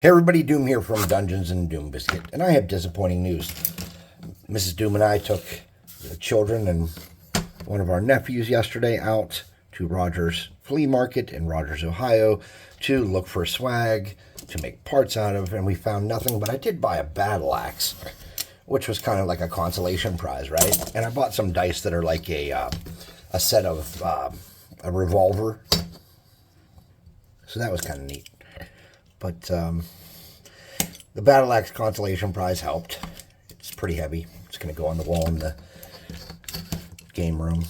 Hey everybody, Doom here from Dungeons and Doom Biscuit, and I have disappointing news. Mrs. Doom and I took the children and one of our nephews yesterday out to Rogers Flea Market in Rogers, Ohio to look for swag to make parts out of, and we found nothing, but I did buy a battle axe, which was kind of like a consolation prize, right? And I bought some dice that are like a set of a revolver, so that was kind of neat. But the Battle Axe consolation prize helped. It's pretty heavy. It's going to go on the wall in the game room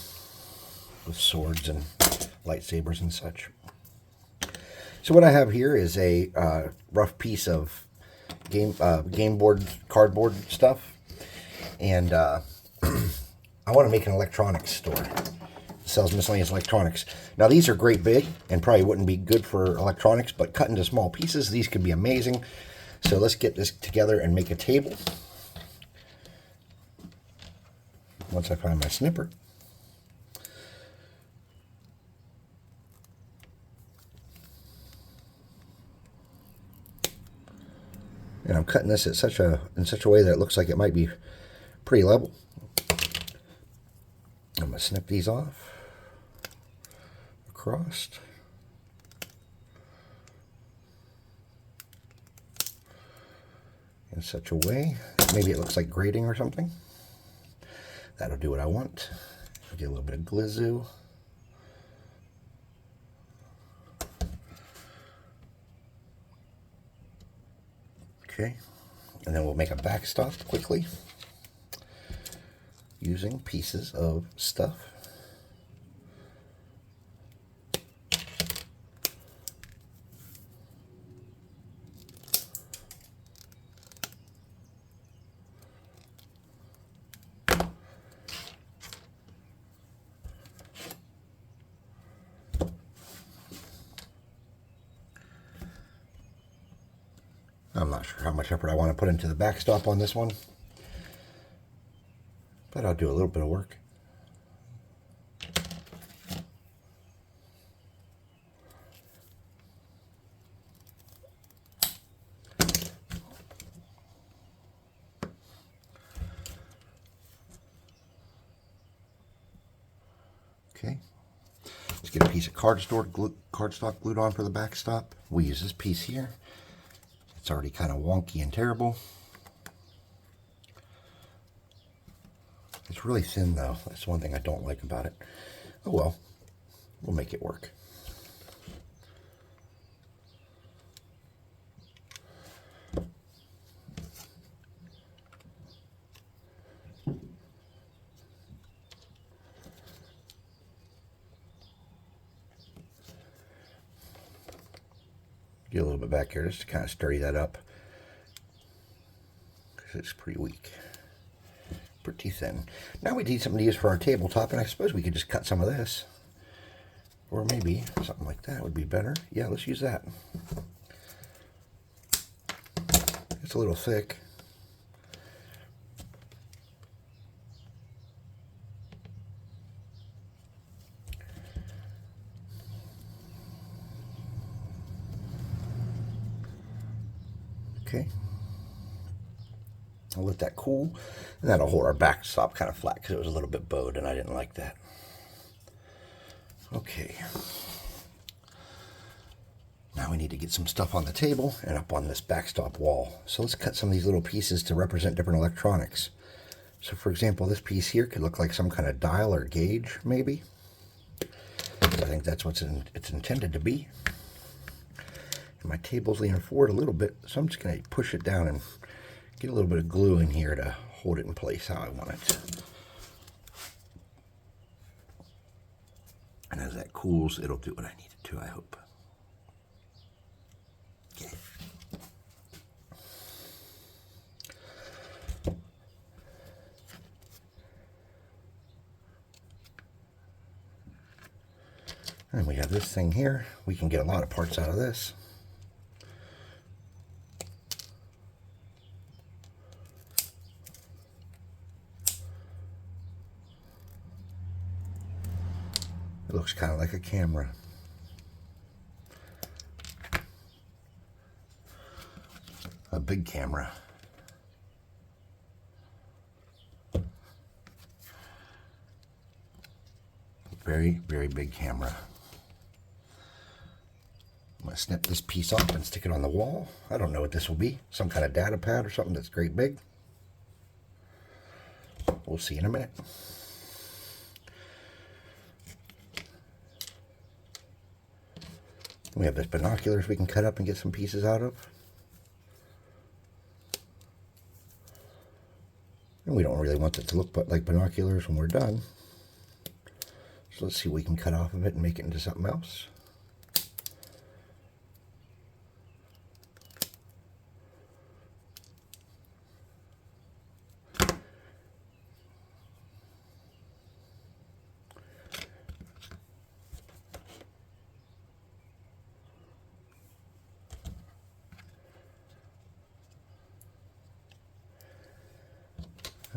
with swords and lightsabers and such. So what I have here is a rough piece of game board, cardboard stuff. And I want to make an electronics store. Sells miscellaneous electronics. Now these are great big and probably wouldn't be good for electronics, but cut into small pieces, these could be amazing. So let's get this together and make a table. Once I find my snipper. And I'm cutting this at in such a way that it looks like it might be pretty level. I'm going to snip these off. Across. In such a way, maybe it looks like grating or something. That'll do what I want. Get a little bit of glizzu. Okay, and then we'll make a backstop quickly using pieces of stuff. I'm not sure how much effort I want to put into the backstop on this one, but I'll do a little bit of work. Okay, let's get a piece of cardstock glued on for the backstop. We use this piece here. It's already kind of wonky and terrible. It's really thin though. That's one thing I don't like about it. Oh well, we'll make it work. Get a little bit back here just to kind of sturdy that up, because it's pretty weak. Pretty thin. Now we need something to use for our tabletop, and I suppose we could just cut some of this. Or maybe something like that would be better. Yeah, let's use that. It's a little thick. Okay. I'll let that cool, and that'll hold our backstop kind of flat because it was a little bit bowed and I didn't like that. Okay. Now we need to get some stuff on the table and up on this backstop wall. So let's cut some of these little pieces to represent different electronics. So for example, this piece here could look like some kind of dial or gauge, maybe. I think that's what it's intended to be. And my table's leaning forward a little bit, so I'm just going to push it down and get a little bit of glue in here to hold it in place how I want it. And as that cools, it'll do what I need it to, I hope. Okay. And we have this thing here. We can get a lot of parts out of this. It looks kind of like a camera. big camera. Very, very big camera. I'm going to snip this piece off and stick it on the wall. I don't know what this will be. Some kind of data pad or something that's great big. We'll see in a minute. We have these binoculars we can cut up and get some pieces out of. And we don't really want it to look like binoculars when we're done. So let's see what we can cut off of it and make it into something else.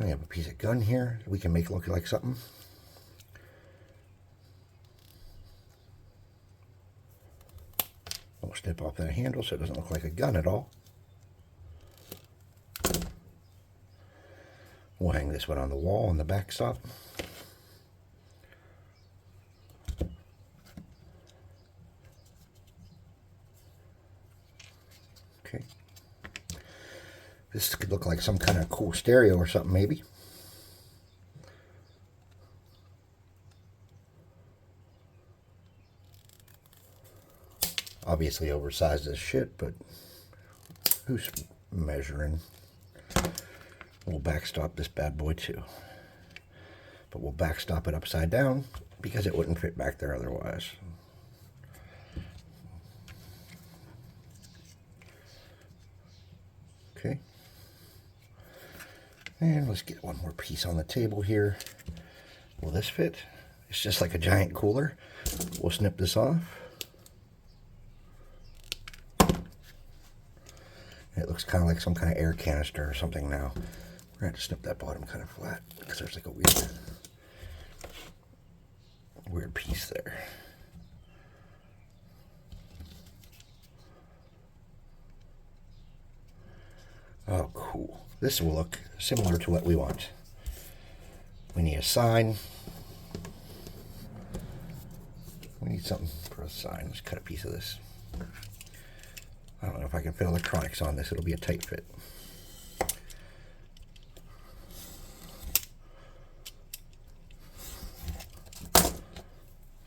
I have a piece of gun here we can make look like something. We'll snip off that handle so it doesn't look like a gun at all. We'll hang this one on the wall on the backstop. Okay. This could look like some kind of cool stereo or something, maybe. Obviously oversized as shit, but who's measuring? We'll backstop this bad boy too. But we'll backstop it upside down because it wouldn't fit back there otherwise. Okay. And let's get one more piece on the table here. Will this fit? It's just like a giant cooler. We'll snip this off. It looks kind of like some kind of air canister or something now. We're going to have to snip that bottom kind of flat because there's like a weird piece there. Oh, cool. This will look similar to what we want. We need a sign. We need something for a sign. Let's cut a piece of this. I don't know if I can fit electronics on this. It'll be a tight fit.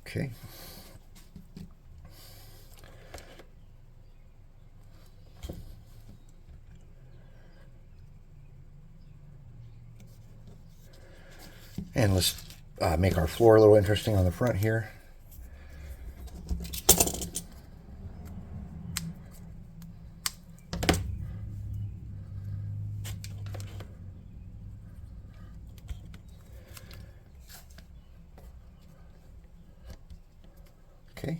Okay. And let's make our floor a little interesting on the front here. Okay.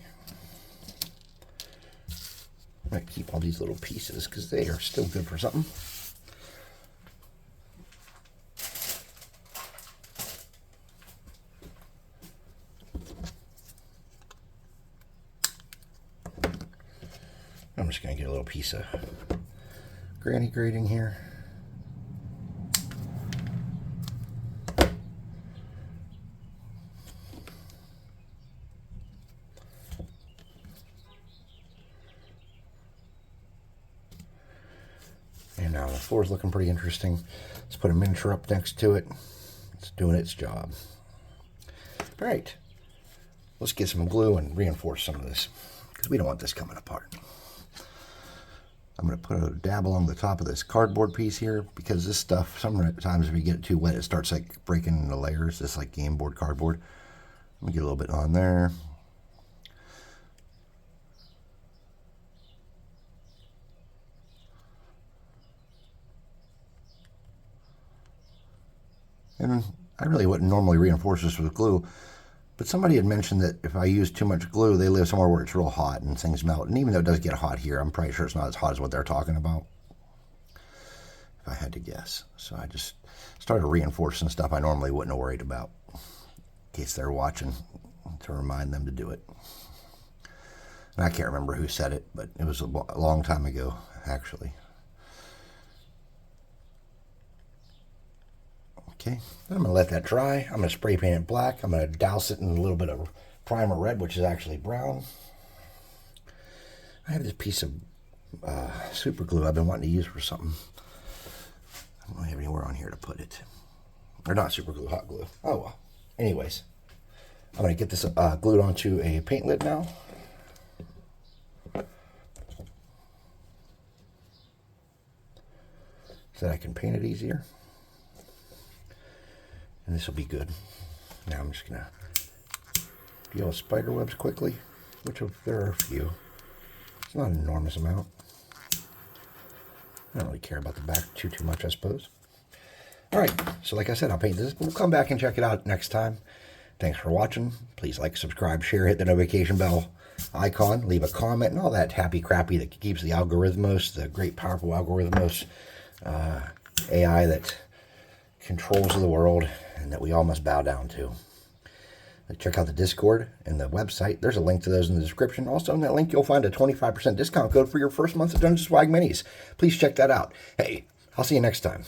I might keep all these little pieces because they are still good for something. I'm just going to get a little piece of granny grating here. And now the floor's looking pretty interesting. Let's put a miniature up next to it. It's doing its job. All right. Let's get some glue and reinforce some of this because we don't want this coming apart. I'm going to put a dab along the top of this cardboard piece here because this stuff, sometimes if you get it too wet, it starts like breaking into layers, just like game board cardboard. Let me get a little bit on there. And I really wouldn't normally reinforce this with glue, but somebody had mentioned that if I use too much glue, they live somewhere where it's real hot and things melt. And even though it does get hot here, I'm pretty sure it's not as hot as what they're talking about, if I had to guess. So I just started reinforcing stuff I normally wouldn't have worried about, in case they're watching, to remind them to do it. And I can't remember who said it, but it was a long time ago, actually. Okay, I'm going to let that dry. I'm going to spray paint it black. I'm going to douse it in a little bit of primer red, which is actually brown. I have this piece of super glue I've been wanting to use for something. I don't have anywhere on here to put it. Or not super glue, hot glue. Oh well. Anyways, I'm going to get this glued onto a paint lid now. So that I can paint it easier. And this will be good. Now I'm just going to deal with spider webs quickly, which there are a few. It's not an enormous amount. I don't really care about the back too much, I suppose. Alright, so like I said, I'll paint this. We'll come back and check it out next time. Thanks for watching. Please like, subscribe, share, hit the notification bell icon, leave a comment, and all that happy crappy that keeps the algorithmos, the great powerful algorithmos, AI that controls the world and that we all must bow down to. Check out the Discord and the website. There's a link to those in the description. Also, in that link, you'll find a 25% discount code for your first month of Dungeon Swag Minis. Please check that out. Hey, I'll see you next time.